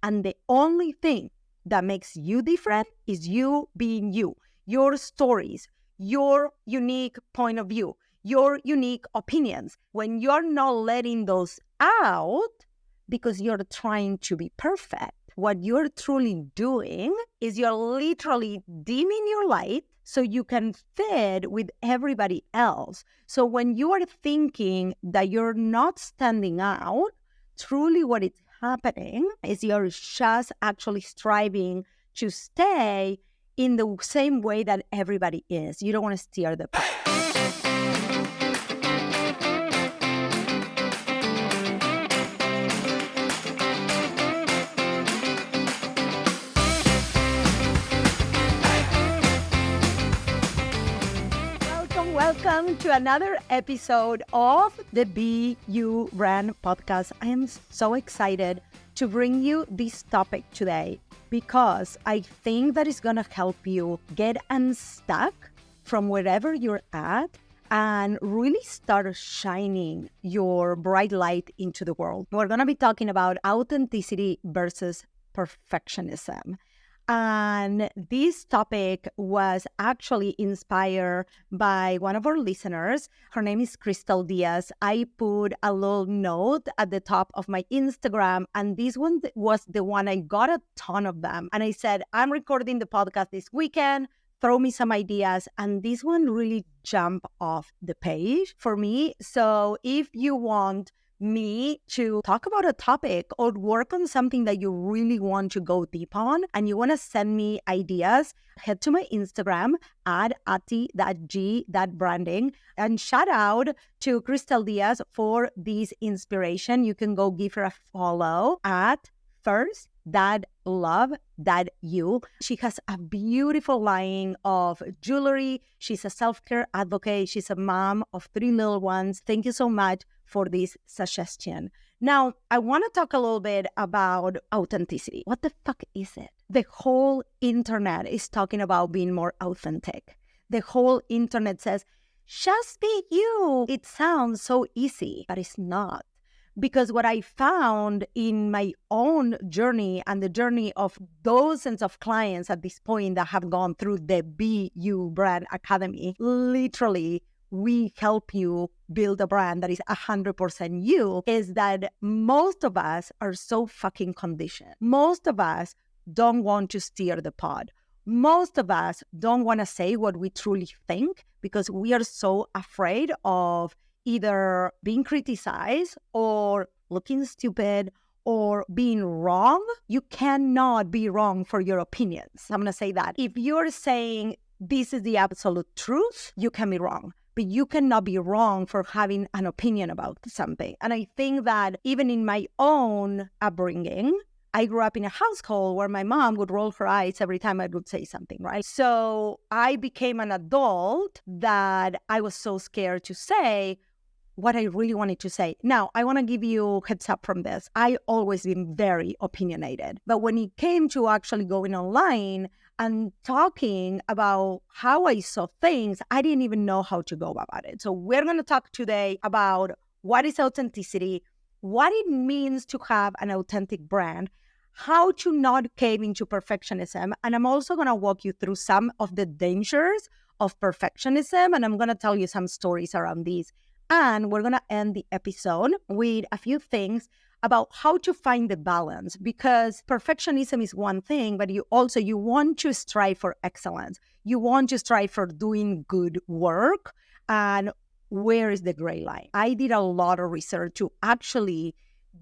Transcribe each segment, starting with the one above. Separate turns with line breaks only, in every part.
And the only thing that makes you different is you being you, your stories, your unique point of view, your unique opinions. When you're not letting those out because you're trying to be perfect, what you're truly doing is you're literally dimming your light so you can fit with everybody else. So when you are thinking that you're not standing out, truly what is happening is you're just actually striving to stay in the same way that everybody is. You don't want to steer the pot. Welcome to another episode of the Be You Brand podcast. I am so excited to bring you this topic today because I think that is going to help you get unstuck from wherever you're at and really start shining your bright light into the world. We're going to be talking about authenticity versus perfectionism. And this topic was actually inspired by one of our listeners. Her name is Crystal Diaz. I put a little note at the top of my Instagram, and this one was the one I got a ton of them. And I said, I'm recording the podcast this weekend. Throw me some ideas. And this one really jumped off the page for me. So if you want me to talk about a topic or work on something that you really want to go deep on and you want to send me ideas, head to my Instagram at ati.g.branding and shout out to Crystal Diaz for this inspiration. You can go give her a follow at first.love.you. She has a beautiful line of jewelry. She's a self-care advocate. She's a mom of 3 little ones. Thank you so much for this suggestion. Now, I want to talk a little bit about authenticity. What the fuck is it? The whole internet is talking about being more authentic. The whole internet says, just be you. It sounds so easy, but it's not. Because what I found in my own journey and the journey of dozens of clients at this point that have gone through the Be You Brand Academy, literally, we help you build a brand that is 100% you, is that most of us are so fucking conditioned. Most of us don't want to steer the pod. Most of us don't want to say what we truly think because we are so afraid of either being criticized or looking stupid or being wrong. You cannot be wrong for your opinions. I'm going to say that. If you're saying this is the absolute truth, you can be wrong. But you cannot be wrong for having an opinion about something. And I think that even in my own upbringing, I grew up in a household where my mom would roll her eyes every time I would say something, right? So I became an adult that I was so scared to say what I really wanted to say. Now, I want to give you a heads up from this. I always been very opinionated. But when it came to actually going online and talking about how I saw things, I didn't even know how to go about it. So we're going to talk today about what is authenticity, what it means to have an authentic brand, how to not cave into perfectionism. And I'm also going to walk you through some of the dangers of perfectionism. And I'm going to tell you some stories around these. And we're going to end the episode with a few things about how to find the balance, because perfectionism is one thing, but you want to strive for excellence. You want to strive for doing good work. And where is the gray line? I did a lot of research to actually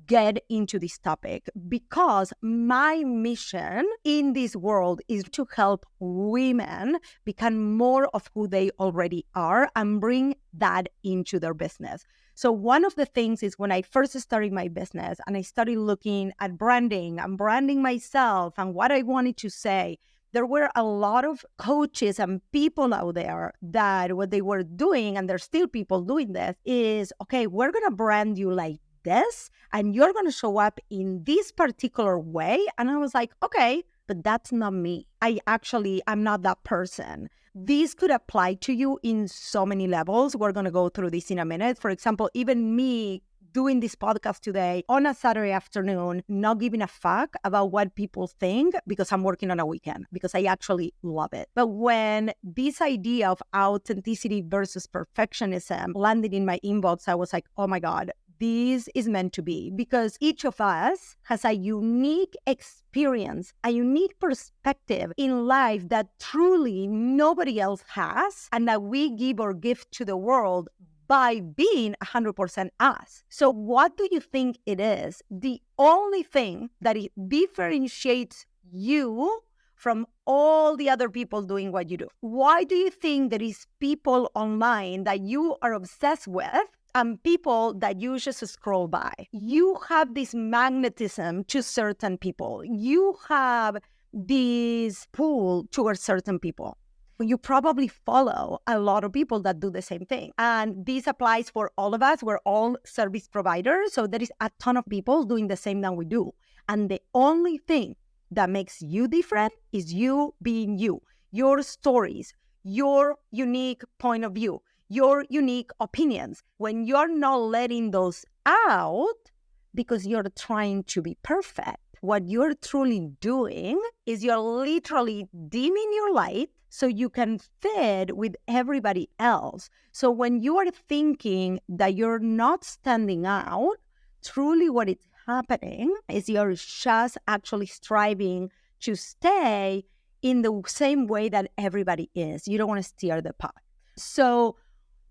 get into this topic because my mission in this world is to help women become more of who they already are and bring that into their business. So one of the things is when I first started my business and I started looking at branding and branding myself and what I wanted to say, there were a lot of coaches and people out there that what they were doing, and there's still people doing this, is, okay, we're going to brand you like this and you're going to show up in this particular way. And I was like, okay, but that's not me. I'm not that person. This could apply to you in so many levels. We're going to go through this in a minute. For example, even me doing this podcast today on a Saturday afternoon, not giving a fuck about what people think because I'm working on a weekend, because I actually love it. But when this idea of authenticity versus perfectionism landed in my inbox, I was like, oh my God, this is meant to be, because each of us has a unique experience, a unique perspective in life that truly nobody else has, and that we give or gift to the world by being 100% us. So what do you think it is? The only thing that it differentiates you from all the other people doing what you do. Why do you think there is people online that you are obsessed with and people that you just scroll by? You have this magnetism to certain people. You have this pull towards certain people. You probably follow a lot of people that do the same thing. And this applies for all of us. We're all service providers. So there is a ton of people doing the same that we do. And the only thing that makes you different is you being you, your stories, your unique point of view, your unique opinions. When you're not letting those out because you're trying to be perfect, what you're truly doing is you're literally dimming your light so you can fit with everybody else. So when you are thinking that you're not standing out, truly what is happening is you're just actually striving to stay in the same way that everybody is. You don't want to steer the pot. So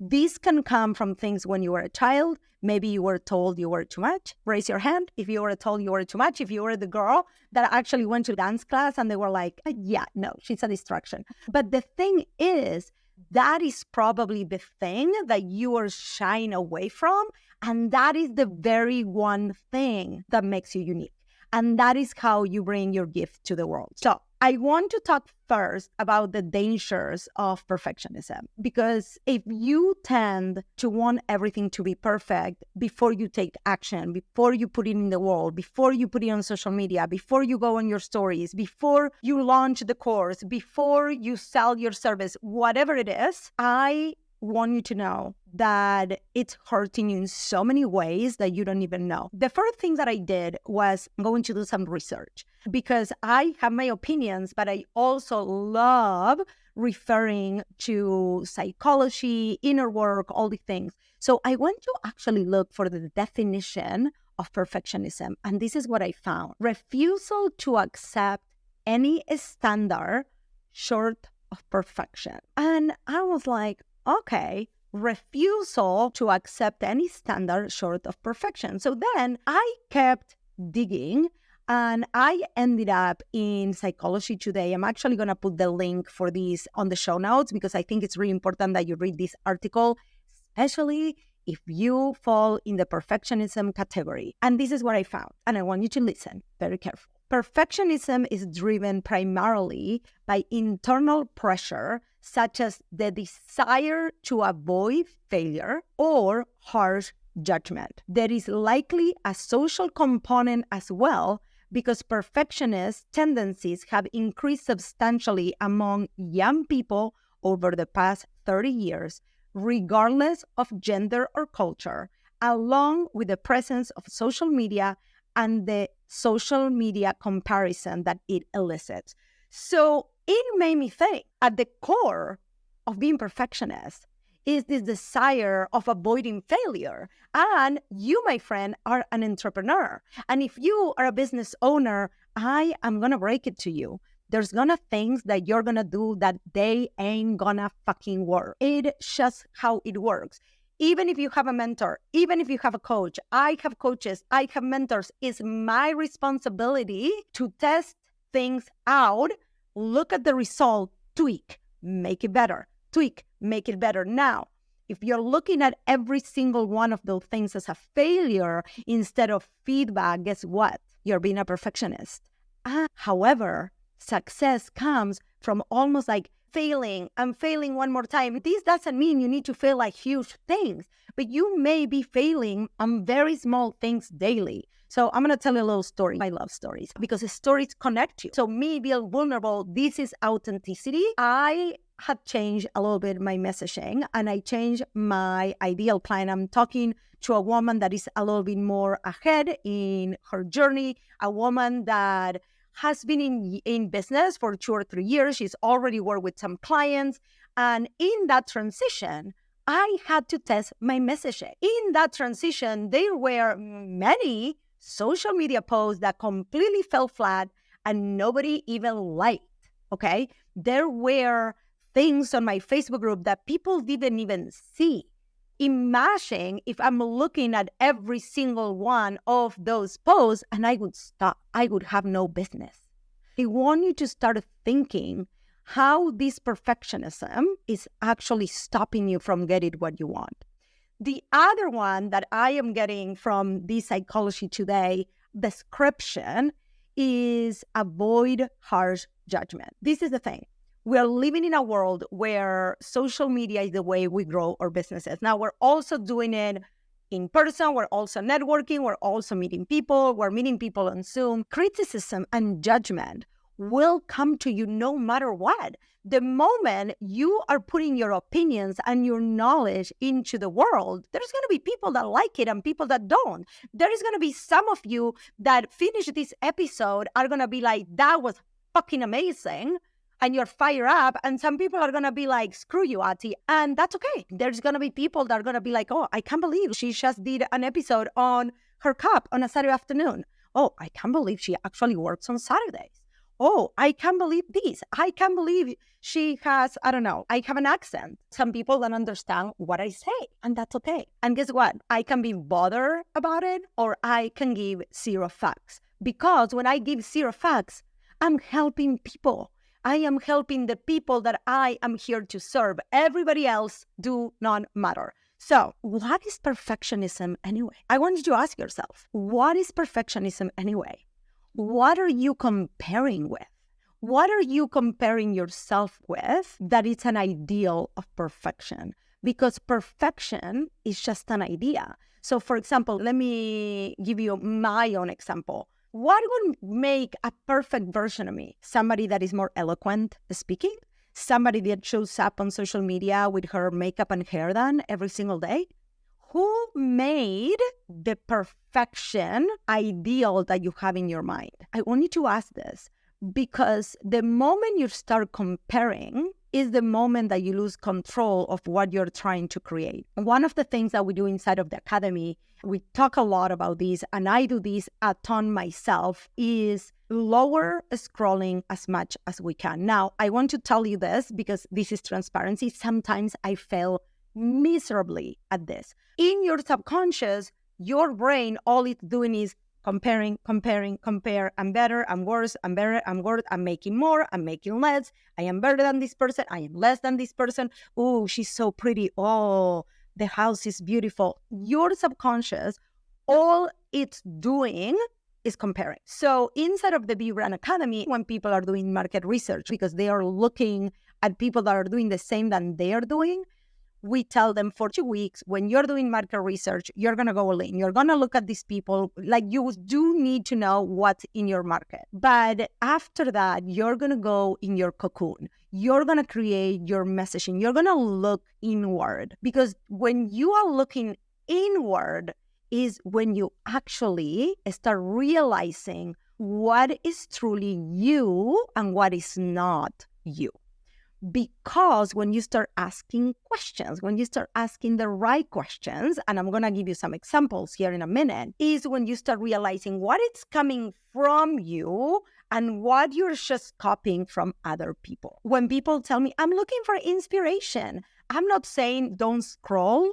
this can come from things when you were a child. Maybe you were told you were too much. Raise your hand if you were told you were too much. If you were the girl that actually went to dance class and they were like, yeah, no, she's a distraction. But the thing is, that is probably the thing that you are shying away from. And that is the very one thing that makes you unique. And that is how you bring your gift to the world. So I want to talk first about the dangers of perfectionism, because if you tend to want everything to be perfect before you take action, before you put it in the world, before you put it on social media, before you go on your stories, before you launch the course, before you sell your service, whatever it is, I want you to know that it's hurting you in so many ways that you don't even know. The first thing that I did was going to do some research, because I have my opinions, but I also love referring to psychology, inner work, all the things. So I went to actually look for the definition of perfectionism, and this is what I found. Refusal to accept any standard short of perfection. And I was like, okay, refusal to accept any standard short of perfection. So then I kept digging and I ended up in Psychology Today. I'm actually going to put the link for this on the show notes because I think it's really important that you read this article, especially if you fall in the perfectionism category. And this is what I found. And I want you to listen very carefully. Perfectionism is driven primarily by internal pressure, such as the desire to avoid failure or harsh judgment. There is likely a social component as well, because perfectionist tendencies have increased substantially among young people over the past 30 years, regardless of gender or culture, along with the presence of social media and the social media comparison that it elicits. So it made me think, at the core of being perfectionist is this desire of avoiding failure. And you, my friend, are an entrepreneur. And if you are a business owner, I am going to break it to you. There's gonna things that you're gonna do that they ain't gonna fucking work. It's just how it works. Even if you have a mentor, even if you have a coach, I have coaches, I have mentors, it's my responsibility to test things out, look at the result, tweak, make it better, tweak, make it better. Now, if you're looking at every single one of those things as a failure instead of feedback, guess what? You're being a perfectionist. However, success comes from almost like failing and failing one more time. This doesn't mean you need to fail like huge things, but you may be failing on very small things daily. So I'm going to tell you a little story. I love stories because the stories connect you. So me being vulnerable, this is authenticity. I had changed a little bit my messaging and I changed my ideal client. I'm talking to a woman that is a little bit more ahead in her journey, a woman that has been in business for 2 or 3 years. She's already worked with some clients. And in that transition, I had to test my messaging. In that transition, there were many social media posts that completely fell flat and nobody even liked, okay? There were things on my Facebook group that people didn't even see. Imagine if I'm looking at every single one of those posts and I would stop. I would have no business. I want you to start thinking how this perfectionism is actually stopping you from getting what you want. The other one that I am getting from this Psychology Today description is avoid harsh judgment. This is the thing. We're living in a world where social media is the way we grow our businesses. Now, we're also doing it in person. We're also networking. We're also meeting people. We're meeting people on Zoom. Criticism and judgment will come to you no matter what. The moment you are putting your opinions and your knowledge into the world, there's going to be people that like it and people that don't. There is going to be some of you that finish this episode are going to be like, that was fucking amazing. And you're fired up, and some people are going to be like, screw you, Ati. And that's okay. There's going to be people that are going to be like, oh, I can't believe she just did an episode on her cup on a Saturday afternoon. Oh, I can't believe she actually works on Saturdays. Oh, I can't believe this. I can't believe she has, I don't know, I have an accent. Some people don't understand what I say, and that's okay. And guess what? I can be bothered about it, or I can give zero facts. Because when I give zero facts, I'm helping people. I am helping the people that I am here to serve. Everybody else do not matter. So what is perfectionism anyway? I want you to ask yourself, what is perfectionism anyway? What are you comparing with? What are you comparing yourself with that is an ideal of perfection? Because perfection is just an idea. So for example, let me give you my own example. What would make a perfect version of me? Somebody that is more eloquent speaking? Somebody that shows up on social media with her makeup and hair done every single day? Who made the perfection ideal that you have in your mind? I want you to ask this because the moment you start comparing is the moment that you lose control of what you're trying to create. One of the things that we do inside of the academy, we talk a lot about this, and I do this a ton myself, is lower scrolling as much as we can. Now, I want to tell you this because this is transparency. Sometimes I fail miserably at this. In your subconscious, your brain, all it's doing is comparing, compare. I'm better, I'm worse, I'm better, I'm worse, I'm making more, I'm making less. I am better than this person, I am less than this person. Oh, she's so pretty. Oh, the house is beautiful. Your subconscious, all it's doing is comparing. So inside of the Be Brand Academy, when people are doing market research, because they are looking at people that are doing the same than they are doing, we tell them for 2 weeks, when you're doing market research, you're going to go all in. You're going to look at these people. Like, you do need to know what's in your market. But after that, you're going to go in your cocoon. You're going to create your messaging. You're going to look inward. Because when you are looking inward is when you actually start realizing what is truly you and what is not you. Because when you start asking questions, when you start asking the right questions, and I'm going to give you some examples here in a minute, is when you start realizing what is coming from you and what you're just copying from other people. When people tell me, I'm looking for inspiration, I'm not saying don't scroll.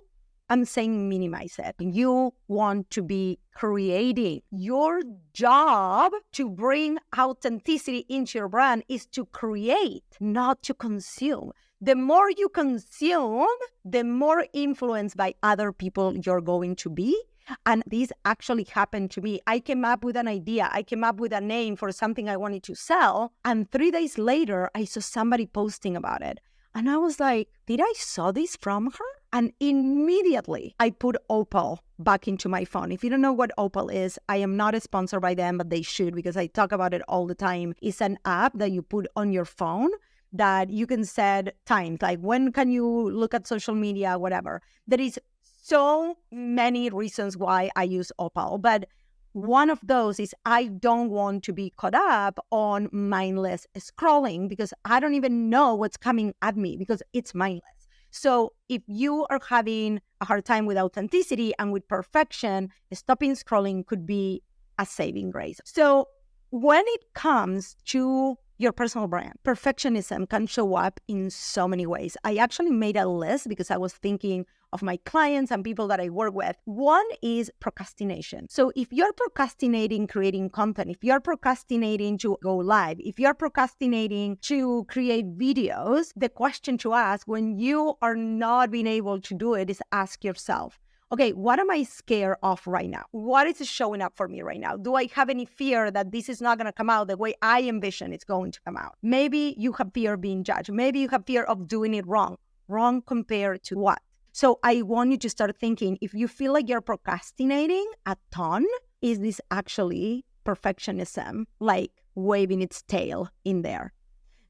I'm saying minimize it. You want to be creating. Your job to bring authenticity into your brand is to create, not to consume. The more you consume, the more influenced by other people you're going to be. And this actually happened to me. I came up with an idea. I came up with a name for something I wanted to sell. And 3 days later, I saw somebody posting about it. And I was like, did I saw this from her? And immediately I put Opal back into my phone. If you don't know what Opal is, I am not sponsored by them, but they should because I talk about it all the time. It's an app that you put on your phone that you can set times, like when can you look at social media, whatever. That is so many reasons why I use Opal, but one of those is I don't want to be caught up on mindless scrolling because I don't even know what's coming at me because it's mindless. So if you are having a hard time with authenticity and with perfection, stopping scrolling could be a saving grace. So when it comes to your personal brand, perfectionism can show up in so many ways. I actually made a list because I was thinking of my clients and people that I work with. One is procrastination. So if you're procrastinating creating content, if you're procrastinating to go live, if you're procrastinating to create videos, the question to ask when you are not being able to do it is ask yourself, okay, what am I scared of right now? What is showing up for me right now? Do I have any fear that this is not going to come out the way I envision it's going to come out? Maybe you have fear of being judged. Maybe you have fear of doing it wrong. Wrong compared to what? So I want you to start thinking, if you feel like you're procrastinating a ton, is this actually perfectionism, like waving its tail in there?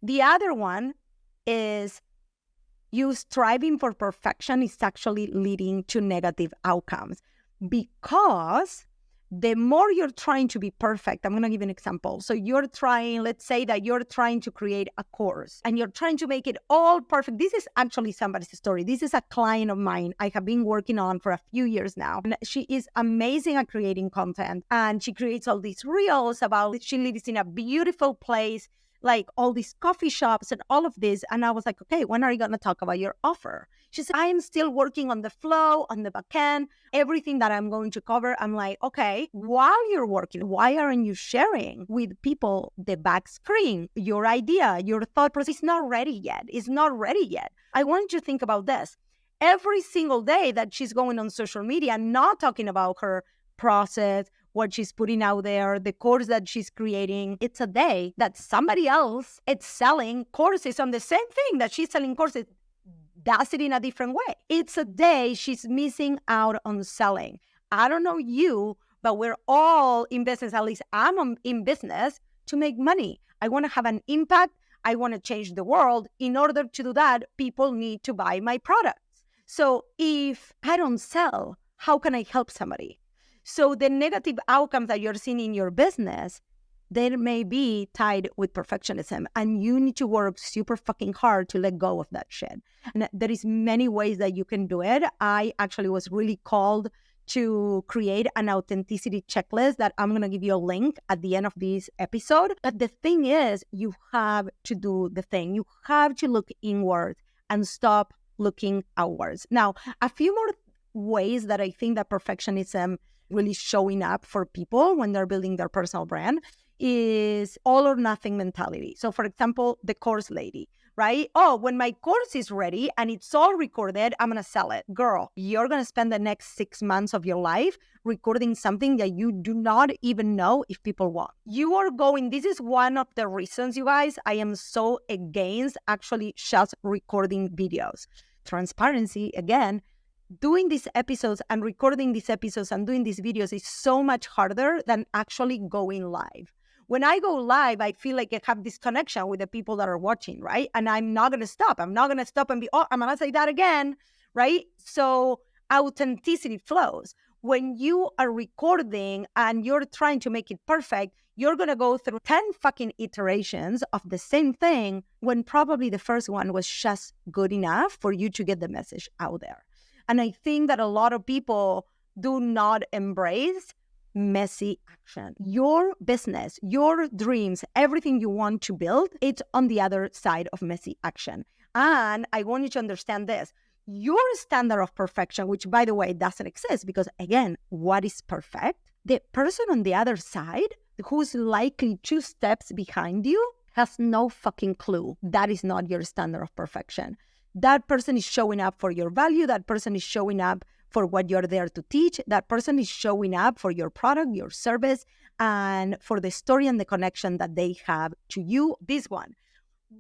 The other one is you striving for perfection is actually leading to negative outcomes because the more you're trying to be perfect, I'm going to give an example. So you're trying, let's say that you're trying to create a course and you're trying to make it all perfect. This is actually somebody's story. This is a client of mine I have been working on for a few years now. And she is amazing at creating content and she creates all these reels about, she lives in a beautiful place, like all these coffee shops and all of this. And I was like, okay, when are you going to talk about your offer? She said, I am still working on the flow, on the back end, everything that I'm going to cover. I'm like, okay, while you're working, why aren't you sharing with people the back screen, your idea, your thought process is not ready yet. It's not ready yet. I want you to think about this. Every single day that she's going on social media, not talking about her process, what she's putting out there, the course that she's creating, it's a day that somebody else is selling courses on the same thing that she's selling courses, does it in a different way. It's a day she's missing out on selling. I don't know you, but we're all in business, at least I'm in business to make money. I want to have an impact. I want to change the world. In order to do that, people need to buy my products. So if I don't sell, how can I help somebody? So the negative outcomes that you're seeing in your business, they may be tied with perfectionism, and you need to work super fucking hard to let go of that shit. And there is many ways that you can do it. I actually was really called to create an authenticity checklist that I'm going to give you a link at the end of this episode. But the thing is, you have to do the thing. You have to look inward and stop looking outwards. Now, a few more ways that I think that perfectionism really showing up for people when they're building their personal brand is all or nothing mentality. So for example, the course lady, right? Oh, when my course is ready and it's all recorded, I'm going to sell it. Girl, you're going to spend the next 6 months of your life recording something that you do not even know if people want. You are going, this is one of the reasons, you guys, I am so against actually just recording videos. Transparency, again, doing these episodes and recording these episodes and doing these videos is so much harder than actually going live. When I go live, I feel like I have this connection with the people that are watching, right? And I'm not going to stop. I'm not going to stop and be, oh, I'm going to say that again, right? So authenticity flows. When you are recording and you're trying to make it perfect, you're going to go through 10 fucking iterations of the same thing when probably the first one was just good enough for you to get the message out there. And I think that a lot of people do not embrace messy action. Your business, your dreams, everything you want to build, it's on the other side of messy action. And I want you to understand this. Your standard of perfection, which by the way doesn't exist because again, what is perfect? The person on the other side who's likely 2 steps behind you has no fucking clue. That is not your standard of perfection. That person is showing up for your value. That person is showing up for what you're there to teach. That person is showing up for your product, your service, and for the story and the connection that they have to you. This one.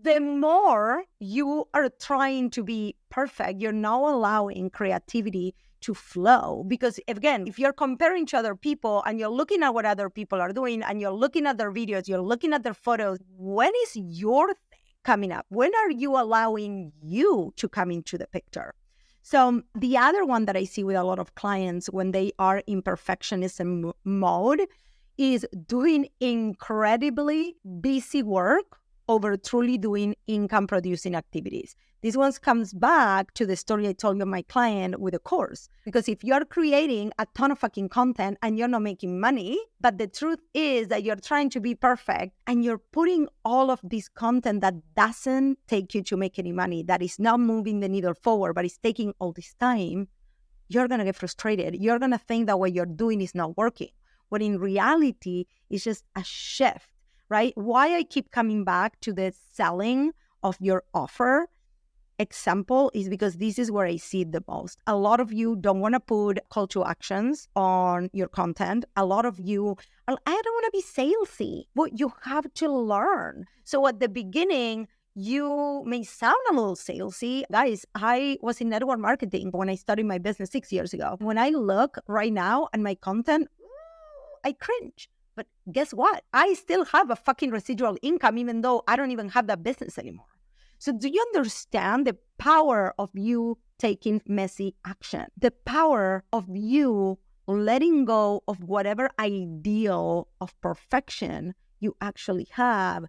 The more you are trying to be perfect, you're now allowing creativity to flow. Because again, if you're comparing to other people and you're looking at what other people are doing and you're looking at their videos, you're looking at their photos, when is your thing coming up? When are you allowing you to come into the picture? So the other one that I see with a lot of clients when they are in perfectionism mode is doing incredibly busy work over truly doing income producing activities. This one comes back to the story I told you of my client with a course. Because if you're creating a ton of fucking content and you're not making money, but the truth is that you're trying to be perfect and you're putting all of this content that doesn't take you to make any money, that is not moving the needle forward, but is taking all this time, you're going to get frustrated. You're going to think that what you're doing is not working. When in reality, it's just a shift, right? Why I keep coming back to the selling of your offer example is because this is where I see it the most. A lot of you don't want to put call to actions on your content. A lot of you, I don't want to be salesy, but you have to learn. So at the beginning, you may sound a little salesy. Guys, I was in network marketing when I started my business 6 years ago. When I look right now at my content, I cringe. But guess what? I still have a fucking residual income, even though I don't even have that business anymore. So do you understand the power of you taking messy action? The power of you letting go of whatever ideal of perfection you actually have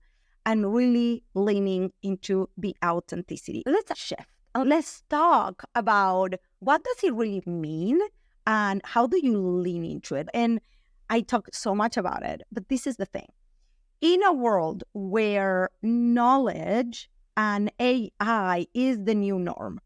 and really leaning into the authenticity. Let's shift. Let's talk about what does it really mean and how do you lean into it? And I talk so much about it, but this is the thing. In a world where knowledge and AI is the new norm,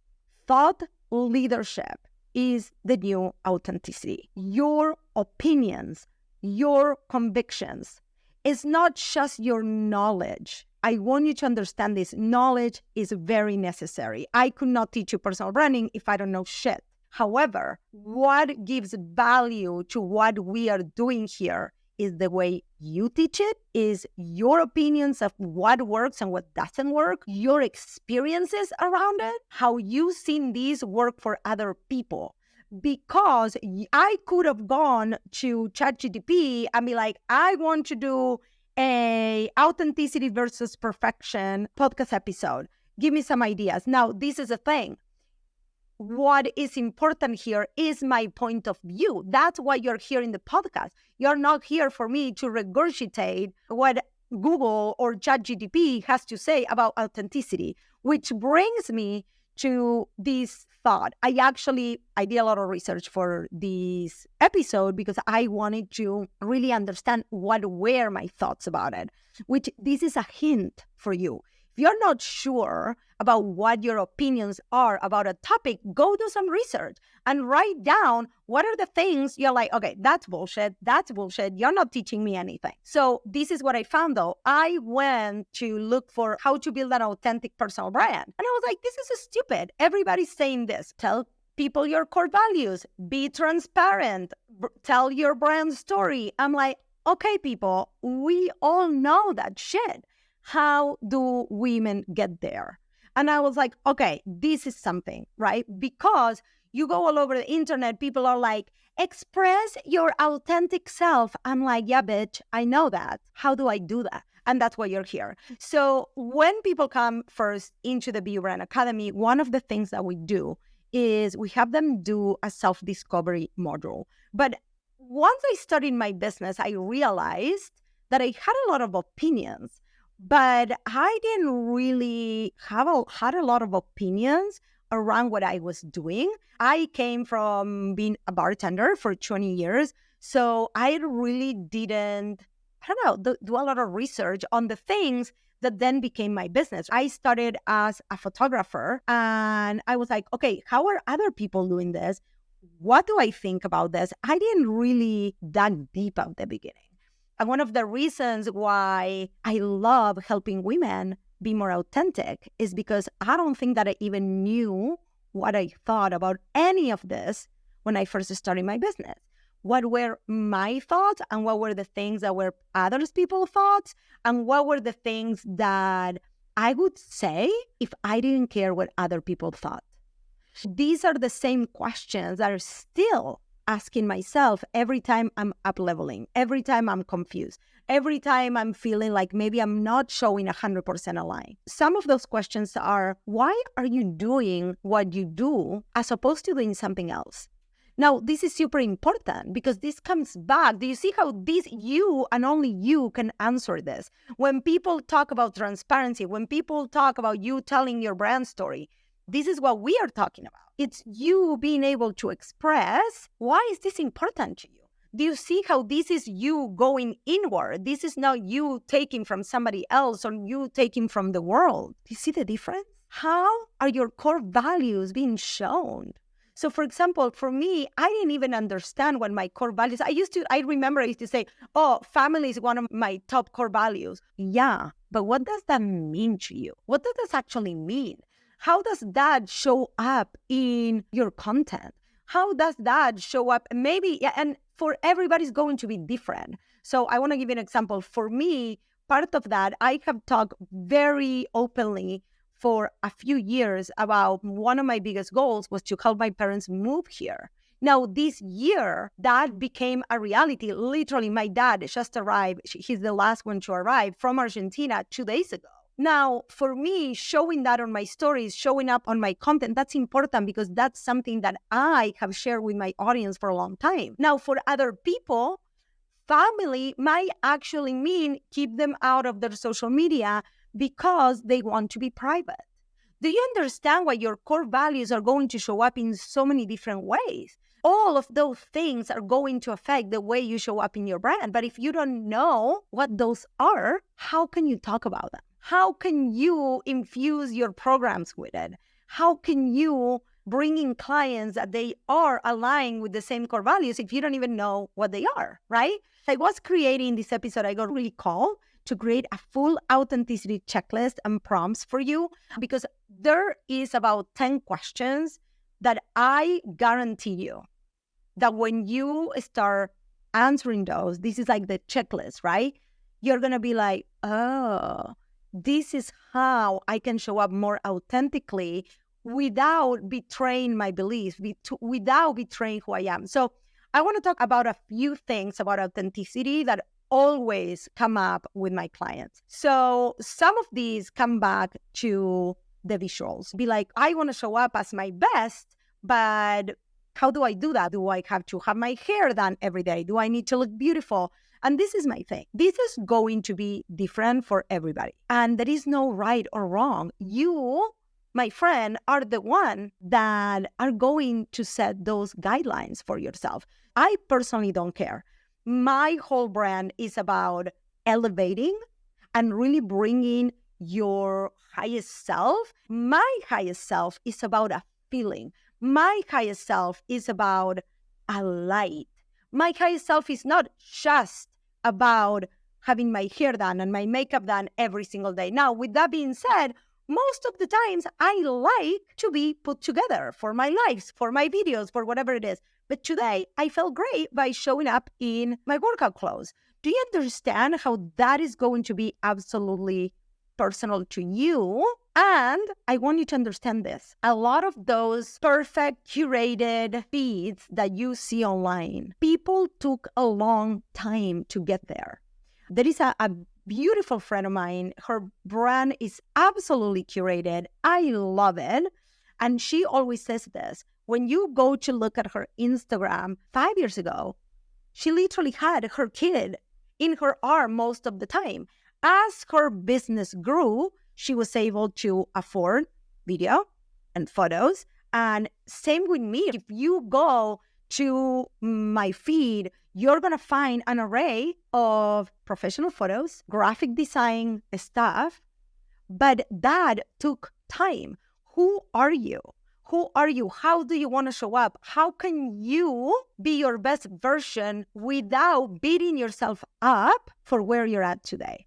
thought leadership is the new authenticity. Your opinions, your convictions, is not just your knowledge. I want you to understand this. Knowledge is very necessary. I could not teach you personal branding if I don't know shit. However, what gives value to what we are doing here is the way you teach it, is your opinions of what works and what doesn't work, your experiences around it, how you've seen these work for other people. Because I could have gone to ChatGPT and be like, I want to do a authenticity versus perfection podcast episode. Give me some ideas. Now, this is a thing. What is important here is my point of view. That's why you're here in the podcast. You're not here for me to regurgitate what Google or ChatGPT has to say about authenticity, which brings me to this thought. I did a lot of research for this episode because I wanted to really understand what were my thoughts about it, which this is a hint for you. If you're not sure about what your opinions are about a topic, go do some research and write down what are the things you're like, okay, that's bullshit. You're not teaching me anything. So this is what I found though. I went to look for how to build an authentic personal brand. And I was like, this is stupid. Everybody's saying this. Tell people your core values, be transparent, tell your brand story. I'm like, okay, people, we all know that shit. How do women get there? And I was like, okay, this is something, right? Because you go all over the internet, people are like, express your authentic self. I'm like, yeah, bitch, I know that. How do I do that? And that's why you're here. So when people come first into the Be Brand Academy, one of the things that we do is we have them do a self-discovery module. But once I started my business, I realized that I had a lot of opinions. But I didn't really had a lot of opinions around what I was doing. I came from being a bartender for 20 years. So I really didn't, do a lot of research on the things that then became my business. I started as a photographer and I was like, okay, how are other people doing this? What do I think about this? I didn't really dive deep at the beginning. And one of the reasons why I love helping women be more authentic is because I don't think that I even knew what I thought about any of this when I first started my business. What were my thoughts and what were the things that were others people's thoughts and what were the things that I would say if I didn't care what other people thought. These are the same questions that are still asking myself every time I'm up leveling, every time I'm confused, every time I'm feeling like maybe I'm not showing 100% aligned. Some of those questions are, why are you doing what you do as opposed to doing something else? Now, this is super important because this comes back. Do you see how this, you and only you can answer this? When people talk about transparency, when people talk about you telling your brand story, this is what we are talking about. It's you being able to express, why is this important to you? Do you see how this is you going inward? This is not you taking from somebody else or you taking from the world. Do you see the difference? How are your core values being shown? So, for example, for me, I didn't even understand what my core values. I remember I used to say, oh, family is one of my top core values. Yeah, but what does that mean to you? What does this actually mean? How does that show up in your content? How does that show up? Maybe, yeah, and for everybody's going to be different. So I want to give you an example. For me, part of that, I have talked very openly for a few years about one of my biggest goals was to help my parents move here. Now, this year, that became a reality. Literally, my dad just arrived. He's the last one to arrive from Argentina 2 days ago. Now, for me, showing that on my stories, showing up on my content, that's important because that's something that I have shared with my audience for a long time. Now, for other people, family might actually mean keep them out of their social media because they want to be private. Do you understand why your core values are going to show up in so many different ways? All of those things are going to affect the way you show up in your brand. But if you don't know what those are, how can you talk about them? How can you infuse your programs with it? How can you bring in clients that they are aligned with the same core values if you don't even know what they are, right? I was creating this episode, I got really called to create a full authenticity checklist and prompts for you because there is about 10 questions that I guarantee you that when you start answering those, this is like the checklist, right? You're going to be like, oh, this is how I can show up more authentically without betraying my beliefs, without betraying who I am. So I want to talk about a few things about authenticity that always come up with my clients. So some of these come back to the visuals. Be like, I want to show up as my best, but how do I do that? Do I have to have my hair done every day? Do I need to look beautiful? And this is my thing. This is going to be different for everybody. And there is no right or wrong. You, my friend, are the one that are going to set those guidelines for yourself. I personally don't care. My whole brand is about elevating and really bringing your highest self. My highest self is about a feeling. My highest self is about a light. My highest self is not just about having my hair done and my makeup done every single day. Now, with that being said, most of the times I like to be put together for my lives, for my videos, for whatever it is. But today I felt great by showing up in my workout clothes. Do you understand how that is going to be absolutely personal to you? And I want you to understand this. A lot of those perfect curated feeds that you see online, people took a long time to get there. There is a beautiful friend of mine. Her brand is absolutely curated. I love it. And she always says this. When you go to look at her Instagram 5 years ago, she literally had her kid in her arm most of the time. As her business grew, she was able to afford video and photos. And same with me. If you go to my feed, you're going to find an array of professional photos, graphic design stuff. But that took time. Who are you? Who are you? How do you want to show up? How can you be your best version without beating yourself up for where you're at today?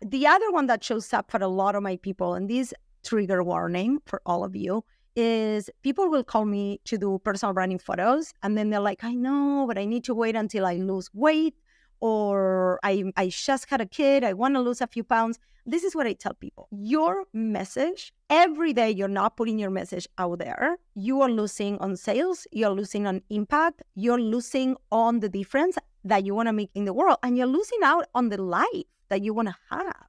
The other one that shows up for a lot of my people, and this trigger warning for all of you, is people will call me to do personal branding photos. And then they're like, I know, but I need to wait until I lose weight, or I just had a kid, I want to lose a few pounds. This is what I tell people. Your message, every day you're not putting your message out there, you are losing on sales, you're losing on impact, you're losing on the difference that you want to make in the world, and you're losing out on the life that you want to have.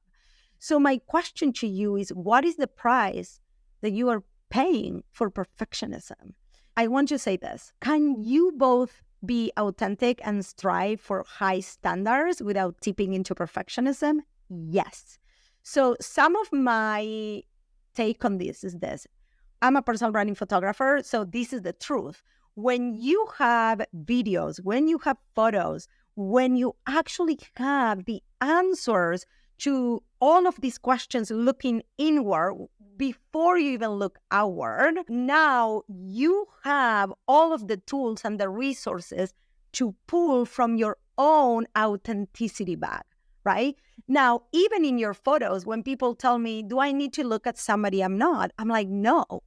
So my question to you is, what is the price that you are paying for perfectionism? I want to say this. Can you both be authentic and strive for high standards without tipping into perfectionism? Yes. So some of my take on this is this. I'm a personal branding photographer, so this is the truth. When you have videos, when you have photos, when you actually have the answers to all of these questions looking inward before you even look outward, now you have all of the tools and the resources to pull from your own authenticity back, right? Now, even in your photos, when people tell me, do I need to look at somebody I'm not? I'm like, no,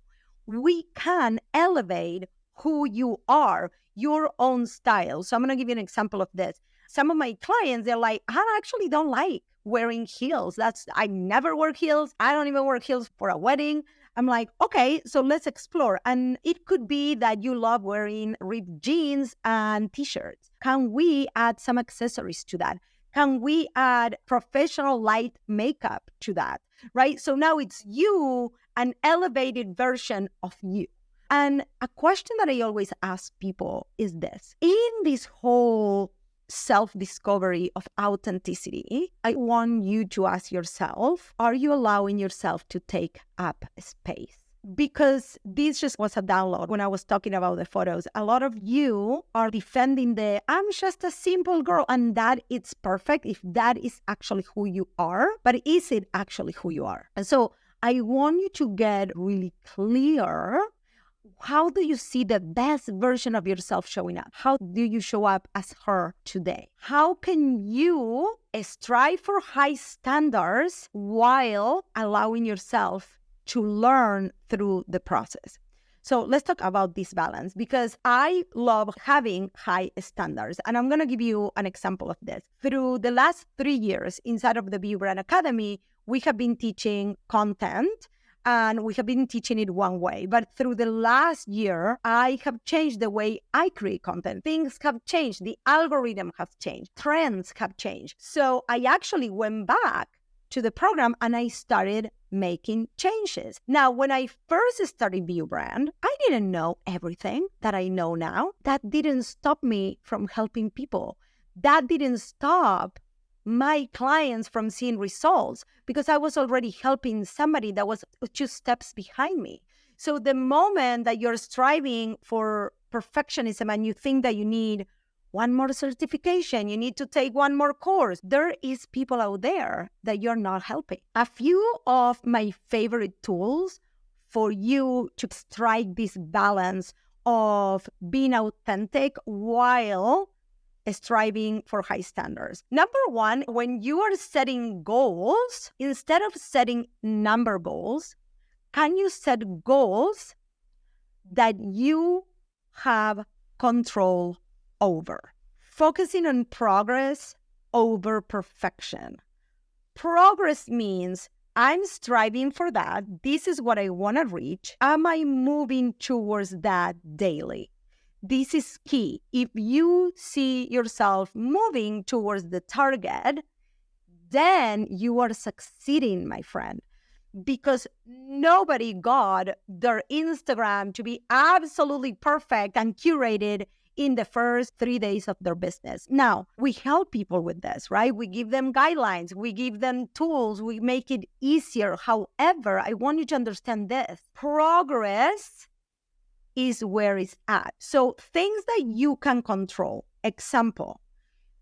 we can elevate who you are, your own style. So I'm going to give you an example of this. Some of my clients, they're like, I actually don't like wearing heels. I never wear heels. I don't even wear heels for a wedding. I'm like, okay, so let's explore. And it could be that you love wearing ripped jeans and t-shirts. Can we add some accessories to that? Can we add professional light makeup to that, right? So now it's you, an elevated version of you. And a question that I always ask people is this. In this whole self-discovery of authenticity, I want you to ask yourself, are you allowing yourself to take up space? Because this just was a download when I was talking about the photos. A lot of you are defending I'm just a simple girl, and that it's perfect if that is actually who you are, but is it actually who you are? And so I want you to get really clear. How do you see the best version of yourself showing up? How do you show up as her today? How can you strive for high standards while allowing yourself to learn through the process? So let's talk about this balance, because I love having high standards. And I'm going to give you an example of this. Through the last 3 years inside of the Be Brand Academy, we have been teaching content, and we have been teaching it one way. But through the last year, I have changed the way I create content. Things have changed. The algorithm has changed. Trends have changed. So I actually went back to the program and I started making changes. Now, when I first started Be Brand, I didn't know everything that I know now. That didn't stop me from helping people. That didn't stop my clients from seeing results, because I was already helping somebody that was 2 steps behind me. So the moment that you're striving for perfectionism and you think that you need one more certification, you need to take one more course, there is people out there that you're not helping. A few of my favorite tools for you to strike this balance of being authentic while striving for high standards. Number one, when you are setting goals, instead of setting number goals, can you set goals that you have control over? Focusing on progress over perfection. Progress means I'm striving for that. This is what I want to reach. Am I moving towards that daily? This is key. If you see yourself moving towards the target, then you are succeeding, my friend, because nobody got their Instagram to be absolutely perfect and curated in the first 3 days of their business. Now, we help people with this, right? We give them guidelines, we give them tools, we make it easier. However, I want you to understand this. Progress is where it's at. So things that you can control. Example,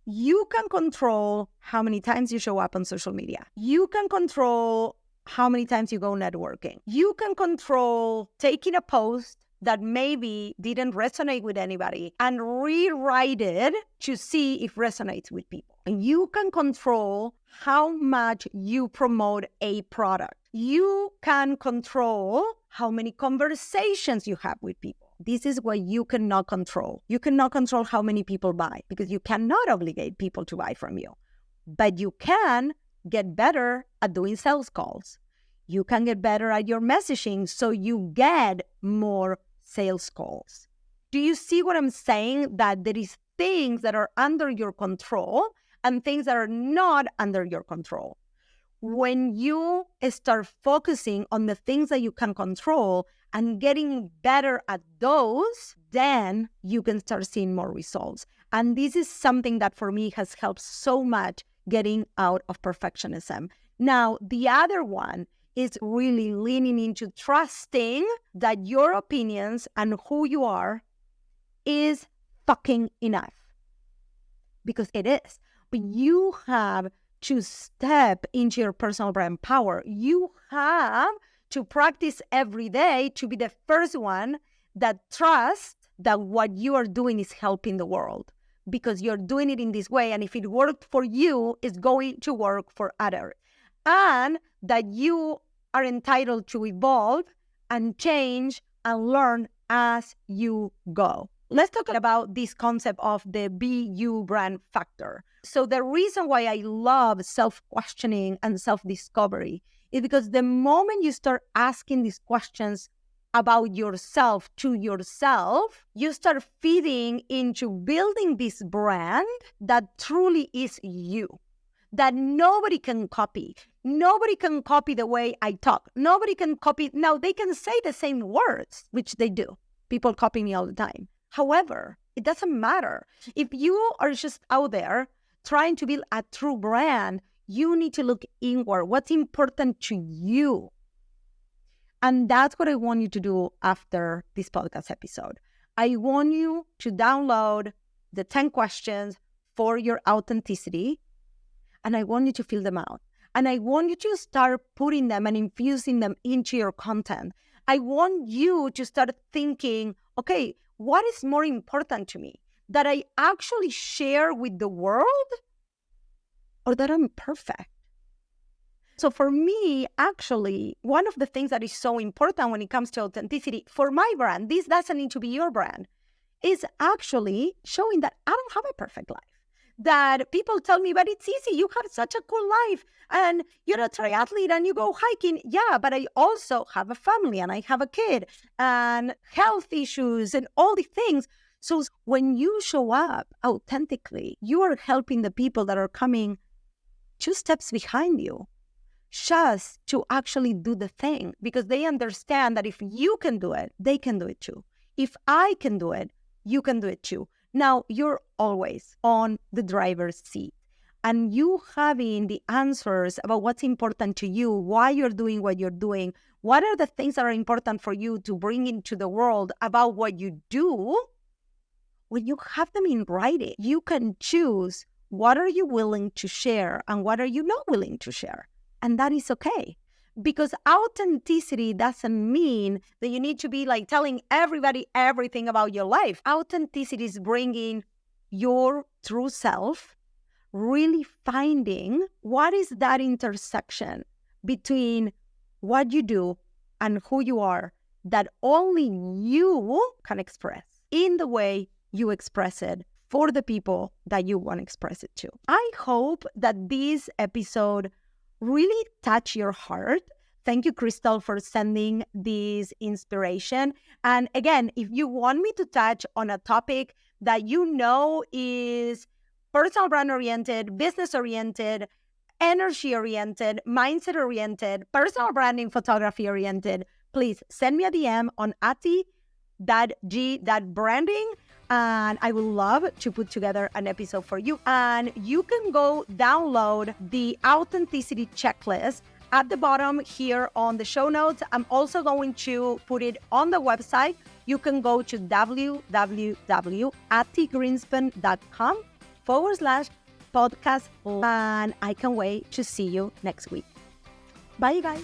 you can control how many times you show up on social media. You can control how many times you go networking. You can control taking a post that maybe didn't resonate with anybody and rewrite it to see if it resonates with people. And you can control how much you promote a product. You can control how many conversations you have with people. this is what you cannot control. You cannot control how many people buy because you cannot obligate people to buy from you. But you can get better at doing sales calls. You can get better at your messaging so you get more sales calls. Do you see what I'm saying? That there is things that are under your control and things that are not under your control. When you start focusing on the things that you can control and getting better at those, then you can start seeing more results. And this is something that for me has helped so much getting out of perfectionism. Now, the other one is really leaning into trusting that your opinions and who you are is fucking enough. Because it is. But you have to step into your personal brand power. You have to practice every day to be the first one that trusts that what you are doing is helping the world, because you're doing it in this way. And if it worked for you, it's going to work for others. And that you are entitled to evolve and change and learn as you go. Let's talk about this concept of the Be You brand factor. So the reason why I love self-questioning and self-discovery is because the moment you start asking these questions about yourself to yourself, you start feeding into building this brand that truly is you, that nobody can copy. Nobody can copy the way I talk. Nobody can copy. Now, they can say the same words, which they do. People copy me all the time. However, it doesn't matter. If you are just out there trying to build a true brand, you need to look inward. What's important to you? And that's what I want you to do after this podcast episode. I want you to download the 10 questions for your authenticity, and I want you to fill them out. And I want you to start putting them and infusing them into your content. I want you to start thinking, okay, what is more important to me? That I actually share with the world, or that I'm perfect? So for me, actually, one of the things that is so important when it comes to authenticity for my brand, this doesn't need to be your brand, is actually showing that I don't have a perfect life. That people tell me, but it's easy. You have such a cool life and you're a triathlete and you go hiking. Yeah, but I also have a family and I have a kid and health issues and all the things. So when you show up authentically, you are helping the people that are coming 2 steps behind you just to actually do the thing, because they understand that if you can do it, they can do it too. If I can do it, you can do it too. Now, you're always on the driver's seat, and you having the answers about what's important to you, why you're doing what you're doing, what are the things that are important for you to bring into the world about what you do. When you have them in writing, you can choose what are you willing to share and what are you not willing to share. And that is okay. Because authenticity doesn't mean that you need to be like telling everybody everything about your life. Authenticity is bringing your true self, really finding what is that intersection between what you do and who you are that only you can express in the way you express it for the people that you want to express it to. I hope that this episode really touch your heart. Thank you, Crystal, for sending this inspiration. And again, if you want me to touch on a topic that you know is personal brand oriented, business oriented, energy oriented, mindset oriented, personal branding, photography oriented, please send me a DM on ati.g.branding. And I would love to put together an episode for you. And you can go download the authenticity checklist at the bottom here on the show notes. I'm also going to put it on the website. You can go to www.attigreenspan.com/podcast. And I can't wait to see you next week. Bye, you guys.